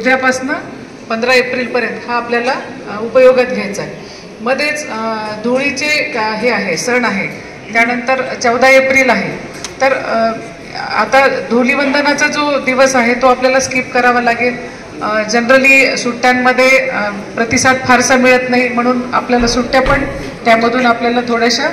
उद्यापासून 15 एप्रिलपर्यंत हा आपल्याला उपयोगात घ्यायचा आहे। मध्येच धुळीचे हे आहे सण आहे, त्यानंतर 14 एप्रिल आहे। तर आता धुलीवंदनाचा जो दिवस आहे तो आपल्याला स्किप करावा लागेल। जनरली सुट्ट्यांमध्ये प्रतिसाद फारसा मिळत नाही, म्हणून आपल्याला सुट्ट्या पण त्यामधून आपल्याला थोड्याशा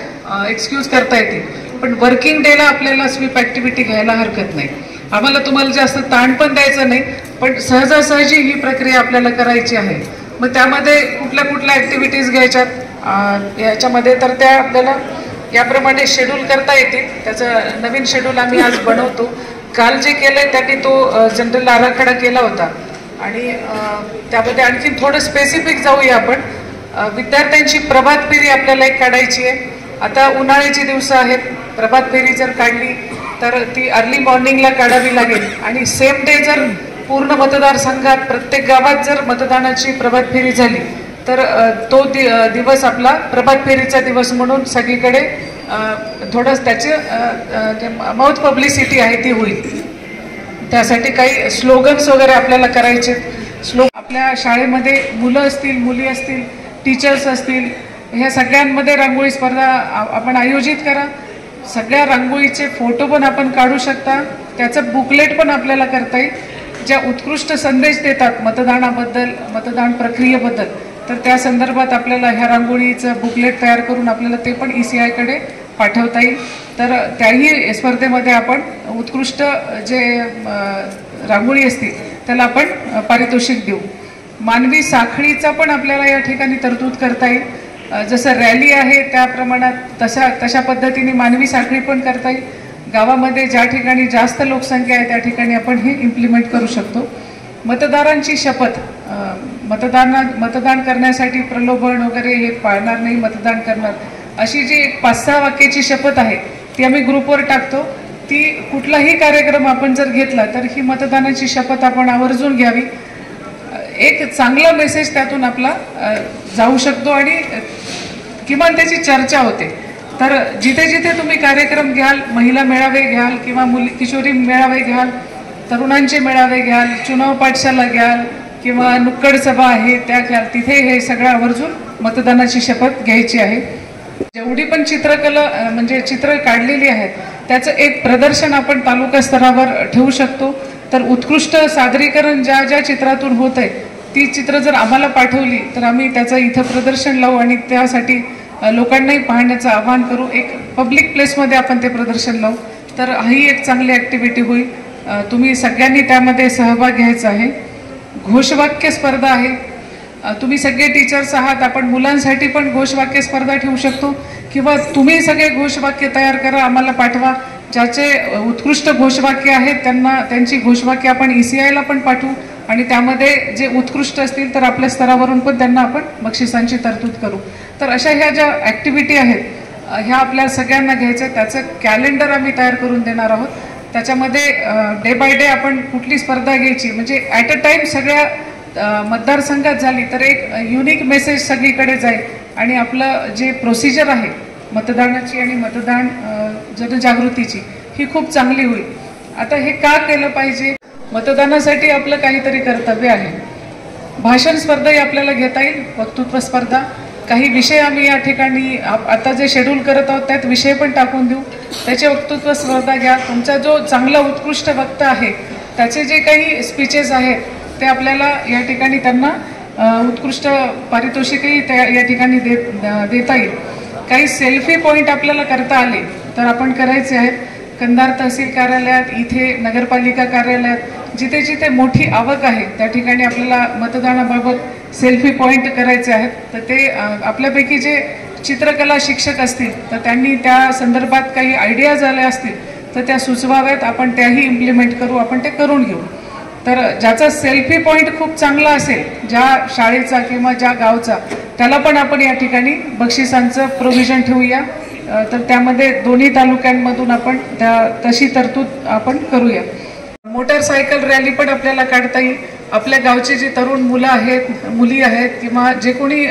एक्सक्यूज करता येतील। पण वर्किंग डेला आपल्याला स्वीप ॲक्टिव्हिटी घ्यायला हरकत नाही। आम्हाला तुम्हाला जास्त ताण पण द्यायचा नाही, पण सहजासहजी ही प्रक्रिया आपल्याला करायची आहे। मग त्यामध्ये कुठल्या ॲक्टिव्हिटीज घ्यायच्यात याच्यामध्ये तर त्या आपल्याला याप्रमाणे शेड्यूल करता येतील। त्याचं नवीन शेड्यूल आम्ही आज बनवतो। काल जे केलंय त्याने तो जनरल आराखडा केला होता आणि त्यामध्ये आणखी थोडं स्पेसिफिक जाऊया आपण। विद्यार्थ्यांची प्रभात फेरी आपल्याला एक काढायची आहे। आता उन्हाळ्याची दिवस आहेत, प्रभात फेरी जर काढली तर ती अर्ली मॉर्निंगला काढावी लागेल आणि सेम डे जर पूर्ण मतदारसंघात प्रत्येक गावात जर मतदानाची प्रभात फेरी झाली तर तो दिवस आपला प्रभात फेरीचा दिवस म्हणून सगळीकडे थोडं त्याचे माउथ पब्लिसिटी आहे ती होईल। त्यासाठी काही स्लोगन्स वगैरे आपल्याला करायचे। आपल्या शाळेमध्ये मुलं असतील, मुली असतील, टीचर्स असतील, ह्या सगळ्यांमध्ये रांगोळी स्पर्धा आपण आयोजित करा। सगळ्या रांगोळीचे फोटो पण आपण काढू शकता, त्याचं बुकलेट पण आपल्याला करता येईल। ज्या उत्कृष्ट संदेश देतात मतदानाबद्दल, मतदान प्रक्रियेबद्दल, तर त्या संदर्भात आपल्याला ह्या रांगोळीचं बुकलेट तयार करून आपल्याला ते पण ECI कडे पाठवता येईल। तर त्याही स्पर्धेमध्ये आपण उत्कृष्ट जे रांगोळी असतील त्याला आपण पारितोषिक देऊ। मानवी साखळीचा पण आपल्याला या ठिकाणी तरतूद करता येईल। जसं रॅली आहे त्या प्रमाणात तशा पद्धतीने मानवी साखळी पण करता येईल। गावामध्ये ज्या ठिकाणी जास्त लोकसंख्या आहे त्या ठिकाणी आपण हे इम्प्लिमेंट करू शकतो। मतदारांची शपथ, मतदान करण्यासाठी प्रलोभन वगैरे हे पाळणार नाही, मतदान करणार, अशी जी 5-6 वाक्याची शपथ आहे ती आम्ही ग्रुपवर टाकतो। ती कुठलाही कार्यक्रम आपण जर घेतला तर ही मतदानाची शपथ आपण आवर्जून घ्यावी। एक चांगला मेसेज त्यातून आपला जाऊ शकतो आणि किमान त्याची चर्चा होते। तर जिथे जिथे तुम्ही कार्यक्रम घ्याल, महिला मेळावे घ्याल किंवा किशोरी मेळावे घ्याल, तरुणांचे मेळावे घ्याल, चुनाव पाठशाला घ्याल किंवा नुक्कड सभा आहे त्या घ्याल, तिथे हे सगळं आवर्जून मतदानाची शपथ घ्यायची आहे। जेवढी पण चित्रकला म्हणजे चित्र काढलेली आहेत त्याचं एक प्रदर्शन आपण तालुका स्तरावर ठेवू शकतो। तर उत्कृष्ट सादरीकरण ज्या चित्रातून होत आहे ती चित्र जर आम्हाला पाठवली तर आम्ही त्याचं इथं प्रदर्शन लावू आणि त्यासाठी लोकांनाही पाहण्याचं आवाहन करू। एक पब्लिक प्लेसमध्ये आपण ते प्रदर्शन लावू, तर ही एक चांगली ॲक्टिव्हिटी होईल। तुम्ही सगळ्यांनी त्यामध्ये सहभाग घ्यायचा आहे। घोषवाक्य स्पर्धा आहे, तुम्ही सगळे टीचर्स आहात, आपण मुलांसाठी पण घोषवाक्य स्पर्धा ठेवू शकतो किंवा तुम्ही सगळे घोषवाक्य तयार करा, आम्हाला पाठवा। ज्याचे उत्कृष्ट घोषवाक्य आहेत त्यांची घोषवाक्य आपण ECIला पण पाठवू आणि त्यामध्ये जे उत्कृष्ट असतील तर आपल्या स्तरावरून पण त्यांना आपण बक्षिसांची तरतूद करू। तर अशा ह्या ज्या ॲक्टिव्हिटी आहेत ह्या आपल्या सगळ्यांना घ्यायचं, त्याचं कॅलेंडर आम्ही तयार करून देणार आहोत। त्याच्यामध्ये डे बाय डे आपण कुठली स्पर्धा घ्यायची म्हणजे ॲट अ टाईम सगळ्या मतदारसंघात झाली तर एक युनिक मेसेज सगळीकडे जाईल आणि आपलं जे प्रोसिजर आहे मतदानाची आणि मतदान जनजागृतीची ही खूप चांगली होईल। आता हे का केलं पाहिजे? मतदानासाठी आपलं काहीतरी कर्तव्य आहे। भाषण स्पर्धाही आपल्याला घेता येईल, वक्तृत्व स्पर्धा, काही विषय आम्ही या ठिकाणी आता जे शेड्यूल करत आहोत त्यात विषय पण टाकून देऊ, त्याचे वक्तृत्व स्पर्धा घ्या। तुमचा जो चांगला उत्कृष्ट वक्ता आहे त्याचे जे काही स्पीचेस आहेत ते आपल्याला या ठिकाणी त्यांना उत्कृष्ट पारितोषिकही या ठिकाणी देता येईल। काही सेल्फी पॉईंट आपल्याला करता आले तर आपण करायचे आहेत। कंधार तहसील कार्यालयात, इथे नगरपालिका कार्यालयात जिथे जिथे मोठी आवक आहे त्या ठिकाणी आपल्याला मतदानाबाबत सेल्फी पॉईंट करायचे आहेत। तर ते आपल्यापैकी जे चित्रकला शिक्षक असतील तर त्यांनी त्या संदर्भात काही आयडियाज आल्या असतील तर त्या सुचवाव्यात, आपण त्याही इम्प्लिमेंट करू, आपण ते करून घेऊ। तर ज्याचा सेल्फी पॉईंट खूप चांगला असेल ज्या शाळेचा किंवा ज्या गावचा, त्याला पण आपण या ठिकाणी बक्षिसांचं प्रोव्हिजन ठेवूया। तर त्यामध्ये दोन्ही तालुक्यांमधून आपण तशी तरतूद आपण करूया। मोटरसायकल रॅली पण आपल्याला काढता येईल। आपल्या गावचे जे तरुण मुलं आहेत, मुली आहेत किंवा जे कोणी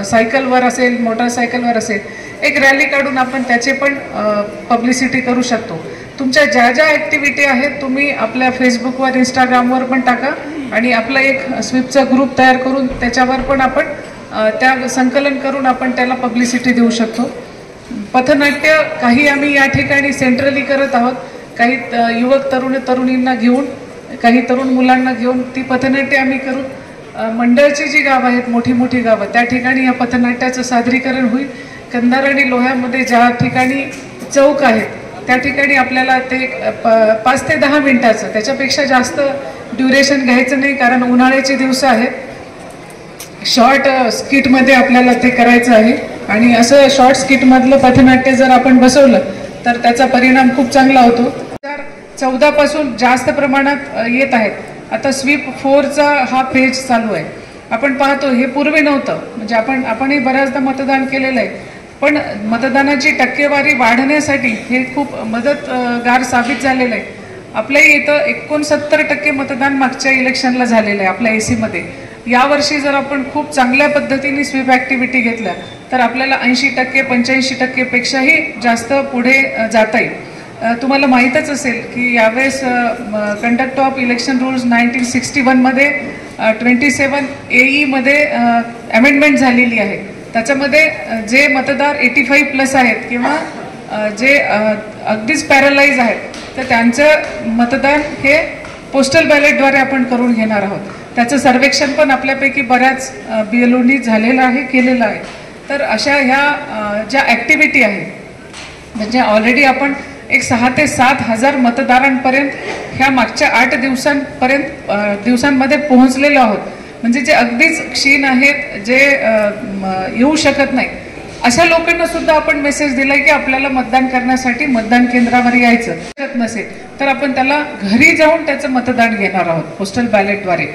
सायकलवर असेल, मोटरसायकलवर असेल, एक रॅली काढून आपण त्याचे पण पब्लिसिटी करू शकतो। तुमच्या ज्या ज्या ॲक्टिव्हिटी आहेत तुम्ही आपल्या फेसबुकवर, इंस्टाग्रामवर पण टाका आणि आपला एक स्वीपचा ग्रुप तयार करून त्याच्यावर पण आपण त्या संकलन करून आपण त्याला पब्लिसिटी देऊ शकतो. पथनाट्य काही आम्ही या ठिकाणी सेंट्रली करत आहोत, काही युवक तरुणींना घेऊन, काही तरुण मुलांना घेऊन ती पथनाट्य आम्ही करून मंडळची जी गावं आहेत, मोठी मोठी गावं, त्या ठिकाणी या पथनाट्याचं सादरीकरण होईल. कंधार आणि लोह्यामध्ये ज्या ठिकाणी चौक आहेत त्या ठिकाणी आपल्याला ते 5 ते 10 मिनिटाचं, त्याच्यापेक्षा जास्त ड्युरेशन घ्यायचं नाही, कारण उन्हाळ्याचे दिवस आहेत. शॉर्ट स्किटमध्ये आपल्याला ते करायचं आहे आणि असं शॉर्ट स्किटमधलं पथनाट्य जर आपण बसवलं तर त्याचा परिणाम खूप चांगला होतो. 2014 पासून जास्त प्रमाणात येत आहेत. आता स्वीप 4चा हा फेज चालू आहे. आपण पाहतो हे पूर्वी नव्हतं, म्हणजे आपणही बऱ्याचदा मतदान केलेलं आहे, पण मतदानाची टक्केवारी वाढण्यासाठी हे खूप मदतगार साबित झालेलं आहे. आपल्या इथं 69% मतदान मागच्या इलेक्शनला झालेलं आहे आपल्या एसीमध्ये. यावर्षी जर आपण खूप चांगल्या पद्धतीने स्वीप ॲक्टिव्हिटी घेतल्या तर आपल्याला 80% 85% पेक्षाही जास्त पुढे जाता येईल. तुम्हाला माहीतच असेल की यावेळेस कंडक्ट ऑफ इलेक्शन रूल्स 1961 मध्ये 27 AE मध्ये अमेंडमेंट झालेली आहे. त्याच्यामध्ये जे मतदार 85+ आहेत किंवा जे अगदीच पॅरलाइज आहेत तर त्यांचं मतदान हे पोस्टल बॅलेटद्वारे आपण करून घेणार आहोत. त्याचं सर्वेक्षण पण आपल्यापैकी बऱ्याच BLOनी झालेलं आहे, केलेलं आहे. तर अशा ह्या ज्या ॲक्टिव्हिटी आहेत, म्हणजे ऑलरेडी आपण एक 6 ते 7 हजार मतदारांपर्यंत ह्या मागच्या 8 दिवसांमध्ये पोहोचलेलो आहोत. म्हणजे जे अगदीच क्षीण आहेत, जे येऊ शकत नाही, अशा लोकांना सुद्धा आपण मेसेज दिलाय की आपल्याला मतदान करण्यासाठी मतदान केंद्रावर यायचं. शकत नसेल तर आपण त्याला घरी जाऊन त्याचं मतदान घेणार आहोत पोस्टल बॅलेटद्वारे.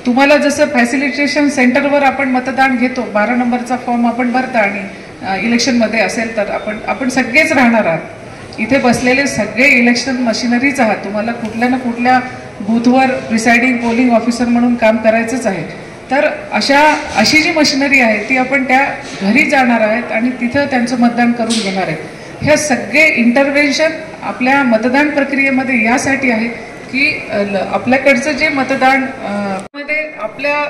तुम्हाला जसं फॅसिलिटेशन सेंटरवर आपण मतदान घेतो, 12 नंबरचा फॉर्म आपण भरता आणि इलेक्शनमध्ये असेल तर आपण सगळेच राहणार आहात. इथे बसलेले सगळे इलेक्शन मशिनरीज आहात. तुम्हाला कुठल्या ना कुठल्या बूथवर प्रिसाइडिंग पोलिंग ऑफिसर म्हणून काम करायचंच आहे. तर अशी जी मशिनरी आहे ती आपण त्या घरी जाणार आहेत आणि तिथं त्यांचं मतदान करून घेणार आहेत. हे सगळे इंटरव्हेन्शन आपल्या मतदान प्रक्रियेमध्ये यासाठी आहे की आपल्याकडचं जे मतदान मध्ये आपल्या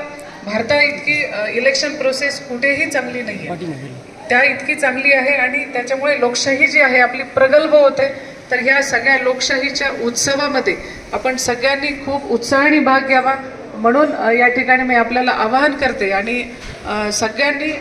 भारतात इतकी इलेक्शन प्रोसेस कुठेही चांगली नाही आहे, त्या इतकी चांगली आहे आणि त्याच्यामुळे लोकशाही जी आहे आपली प्रगल्भ होते. तर ह्या सगळ्या लोकशाहीच्या उत्सवामध्ये आपण सगळ्यांनी खूप उत्साहाने भाग घ्यावा म्हणून या ठिकाणी मी आपल्याला आवाहन करते. आणि सगळ्यांनी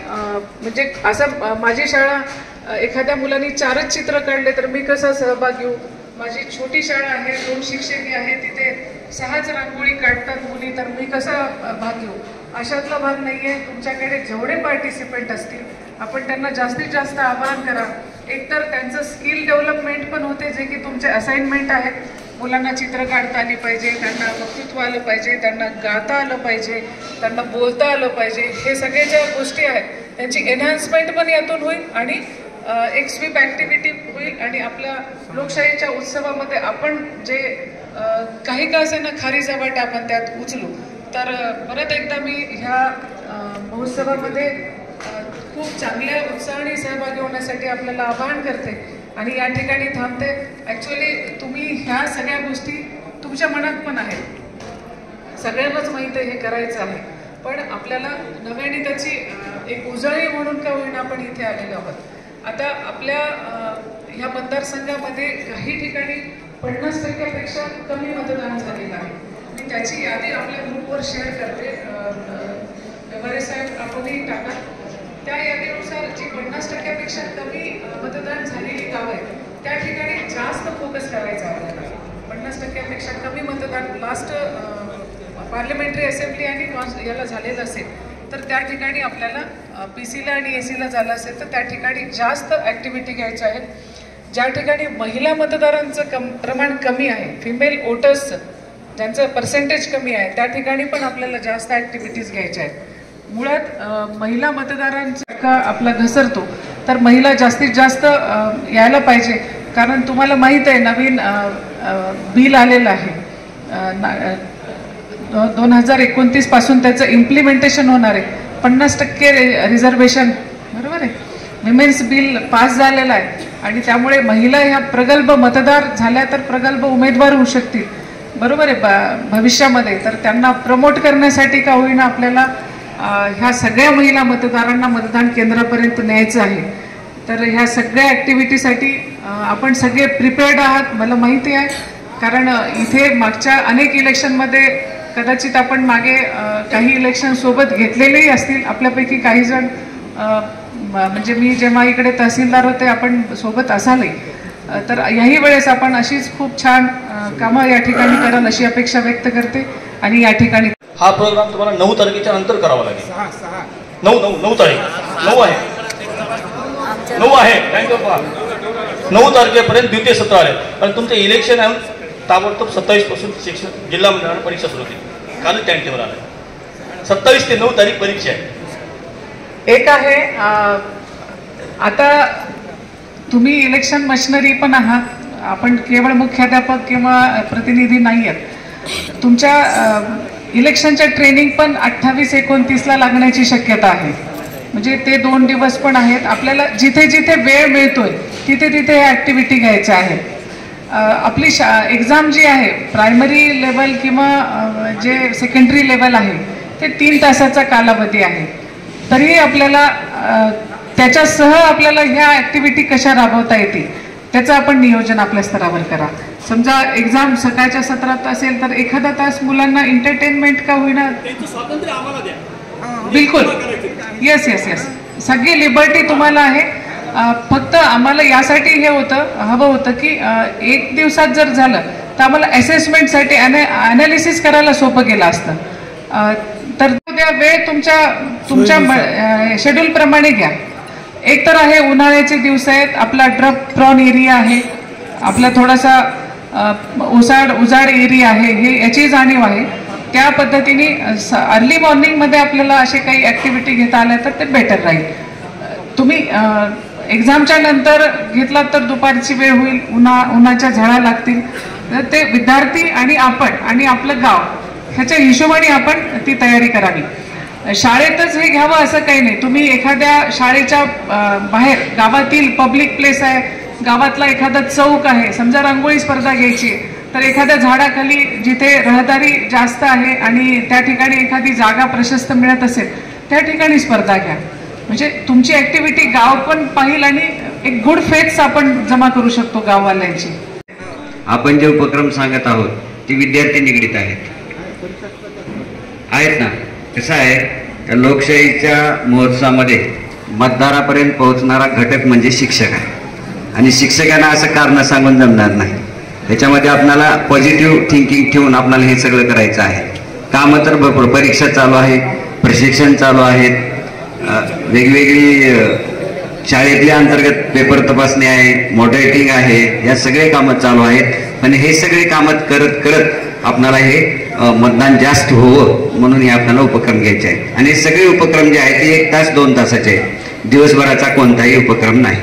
म्हणजे असं माझी शाळा एखाद्या मुलांनी 4च चित्र काढले तर मी कसा सहभाग घेऊ. माझी छोटी शाळा आहे, 2 शिक्षकी आहेत, तिथे 6च रांगोळी काढतात मुली, तर मी कसा भाग घेऊ. अशातला भाग नाही आहे. तुमच्याकडे जेवढे पार्टिसिपेंट असतील आपण त्यांना जास्तीत जास्त आवाहन करा. एकतर त्यांचं स्किल डेव्हलपमेंट पण होते, जे की तुमचे असाइनमेंट आहेत. मुलांना चित्र काढता आली पाहिजे, त्यांना वक्तृत्व आलं पाहिजे, त्यांना गाता आलं पाहिजे, त्यांना बोलता आलं पाहिजे. हे सगळे ज्या गोष्टी आहेत त्यांची एनहान्समेंट पण यातून होईल आणि एक स्वीप ॲक्टिव्हिटी होईल आणि आपल्या लोकशाहीच्या उत्सवामध्ये आपण जे काही का असेना खारीचा वाटा आपण त्यात उचलू. तर परत एकदा मी ह्या महोत्सवामध्ये खूप चांगल्या उत्साहाने सहभागी होण्यासाठी आपल्याला आवाहन करते आणि या ठिकाणी थांबते. ॲक्च्युअली तुम्ही ह्या सगळ्या गोष्टी तुमच्या मनात पण आहेत, सगळ्यांनाच माहीत आहे हे करायचं आहे, पण आपल्याला नव्याने त्याची एक उजळणी म्हणून का होईना आपण इथे आलेलो आहोत. आता आपल्या ह्या मतदारसंघामध्ये काही ठिकाणी 50%पेक्षा कमी मतदान झालेलं आहे. मी त्याची यादी आपल्या ग्रुपवर शेअर करते, वरे साहेब आपणही टाका. त्या यादीनुसार जी 50%पेक्षा कमी मतदान झालेली गावं आहेत त्या ठिकाणी जास्त फोकस करायचा आपल्याला. 50%पेक्षा कमी मतदान लास्ट पार्लमेंटरी असेंब्ली आणि याला झालेलं असेल तर त्या ठिकाणी आपल्याला PCला आणि ACला झालं असेल तर त्या ठिकाणी जास्त ॲक्टिव्हिटी घ्यायच्या आहेत. ज्या ठिकाणी महिला मतदारांचं प्रमाण कमी आहे, फिमेल वोटर्सचं ज्यांचं पर्सेंटेज कमी आहे, त्या ठिकाणी पण आपल्याला जास्त ॲक्टिव्हिटीज घ्यायच्या आहेत. मुळात महिला मतदारांचा आपला घसरतो तर महिला जास्तीत जास्त यायला पाहिजे. कारण तुम्हाला माहीत आहे नवीन बिल आलेलं आहे, 2029 पासून त्याचं इम्प्लिमेंटेशन होणार आहे. 50% रिझर्वेशन, बरोबर आहे, विमेन्स बिल पास झालेला आहे आणि त्यामुळे महिला ह्या प्रगल्भ मतदार झाल्या तर प्रगल्भ उमेदवार होऊ शकतील. बरोबर आहे भविष्यामध्ये, तर त्यांना प्रमोट करण्यासाठी का होईना आपल्याला ह्या सगळ्या महिला मतदारांना मतदान केंद्रापर्यंत न्यायचं आहे. तर ह्या सगळ्या ॲक्टिव्हिटीसाठी आपण सगळे प्रिपेअर्ड आहात मला माहिती आहे, कारण इथे मागच्या अनेक इलेक्शनमध्ये कदाचित आपण मागे काही इलेक्शन सोबत घेतलेलेही असतील आपल्यापैकी काही जण, म्हणजे मी जेव्हा इकडे तहसीलदार होते आपण सोबत असालही. तर याही वेळेस आपण अशीच खूप छान कामं या ठिकाणी कराल अशी अपेक्षा व्यक्त करते. आणि या ठिकाणी हा प्रोग्राम तुम्हाला 9 तारखेच्या नंतर करावा लागेल. 9 तारीख 9 आहे 9 आहे थँक्यू 9 तारखेपर्यंत द्वितीय सत्र आले. पण तुमचं इलेक्शन आहे ताबडतोब 27 पासून शिक्षण जिल्हा मंडळाला परीक्षा सुरू होती. काल टाइम टेबल आलं 27 ते 9 तारीख परीक्षा आहे. एक आहे आता तुम्ही इलेक्शन मशिनरी पण आहात, आपण केवळ मुख्याध्यापक किंवा प्रतिनिधी नाही आहेत. तुमच्या इलेक्शनच्या ट्रेनिंग पण 28-29ला लागण्याची शक्यता आहे. म्हणजे ते 2 दिवस पण आहेत. आपल्याला जिथे जिथे वेळ मिळतोय तिथे तिथे ह्या ॲक्टिव्हिटी घ्यायच्या आहेत. आपली एक्झाम जी आहे प्रायमरी लेवल किंवा जे सेकंडरी लेवल आहे ते 3 तासाचा कालावधी आहे. तरीही आपल्याला त्याच्यासह आपल्याला ह्या ॲक्टिव्हिटी कशा राबवता येतील त्याचं आपण नियोजन आपल्या स्तरावर करा. समजा एक्झाम सकाळच्या सत्रात असेल तर एखादा तास मुलांना एंटरटेनमेंट का होईना स्वातंत्र्य आम्हाला द्या. बिलकुल येस येस येस सगळी लिबर्टी तुम्हाला आहे. फक्त आम्हाला यासाठी हे हवं होतं की 1 दिवसात जर झालं तर आम्हाला असेसमेंटसाठी ॲनालिसिस करायला सोपं गेलं असतं. तर उद्या वेळ तुमच्या शेड्यूल प्रमाणे घ्या. एक तर आहे उन्हाळ्याचे दिवस आहेत, आपला ड्रप प्रॉन एरिया आहे, आपला थोडासा उजाड एरिया आहे, हे याची जाणीव आहे. त्या पद्धतीने अर्ली मॉर्निंगमध्ये आपल्याला असे काही ॲक्टिव्हिटी घेता आल्या तर ते बेटर राहील. तुम्ही एक्झामच्या नंतर घेतलात तर दुपारची वेळ होईल, उन्हाच्या झळा लागतील. तर ते विद्यार्थी आणि आपण आणि आपलं गाव ह्याच्या हिशोबाने आपण ती तयारी करावी. शाळेतच हे घ्यावं असं काही नाही. तुम्ही एखाद्या शाळेच्या बाहेर गावातील पब्लिक प्लेस आहे, गावातला एखादा चौक आहे, समजा रांगोळी स्पर्धा घ्यायची तर एखाद्या झाडाखाली जिथे रहदारी जास्त आहे आणि त्या ठिकाणी एखादी जागा प्रशस्त मिळत असेल त्या ठिकाणी स्पर्धा घ्या. म्हणजे तुमची ॲक्टिव्हिटी गाव पण पाहिल आणि एक गुड फेथ्स आपण जमा करू शकतो गाववाल्यांची. आपण जे उपक्रम सांगत आहोत ते विद्यार्थी निगडीत आहेत ना. कसं आहे लोकशाहीच्या महोत्सवामध्ये मतदारापर्यंत पोहोचणारा घटक म्हणजे शिक्षक आहे. आणि शिक्षकांना असं कारण सांगून जमणार नाही. त्याच्यामध्ये आपल्याला पॉझिटिव्ह थिंकिंग ठेवून आपल्याला हे सगळं करायचं आहे. कामं तर भरपूर, परीक्षा चालू आहे, प्रशिक्षण चालू आहेत, वेगवेगळी शाळेतली अंतर्गत पेपर तपासणी आहे, मॉडरेटिंग आहे, या सगळे कामं चालू आहेत. पण हे सगळे कामं करत करत आपल्याला हे मतदान जास्त होवं म्हणून हे आपल्याला उपक्रम घ्यायचे आहेत. आणि हे सगळे उपक्रम जे आहेत ते 1 तास 2 तासाचे आहेत, दिवसभराचा कोणताही उपक्रम नाही.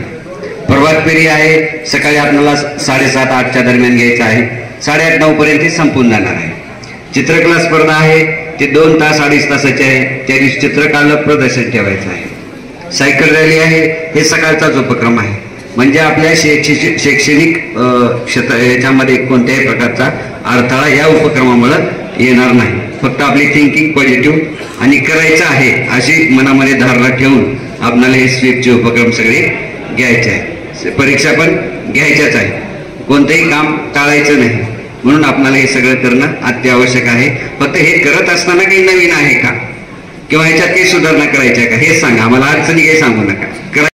प्रभात फेरी आहे, सकाळी आपल्याला 7:30-8च्या दरम्यान घ्यायचं आहे, 8:30-9 पर्यंत हे संपून जाणार आहे. चित्रकला स्पर्धा आहे ते 2 तास 2.5 तासाचे आहे, त्या दिवशी चित्रकला प्रदर्शन ठेवायचं आहे. सायकल रॅली आहे, हे सकाळचाच उपक्रम आहे. म्हणजे आपल्या शैक्षणिक क्षेत्र याच्यामध्ये कोणत्याही प्रकारचा अडथळा या उपक्रमामुळे येणार नाही. फक्त आपली थिंकिंग पॉझिटिव्ह आणि करायचं आहे अशी मनामध्ये धारणा ठेवून आपल्याला हे स्वीपचे उपक्रम सगळे घ्यायचे आहे. परीक्षा पण घ्यायच्याच आहे, कोणतंही काम टाळायचं नाही. म्हणून आपल्याला हे सगळं करणं अत्यावश्यक आहे. फक्त हे करत असताना काही नवीन आहे का किंवा ह्याच्यात काही सुधारणा करायची आहे का हे सांगा. आम्हाला अडचणी काही सांगू नका.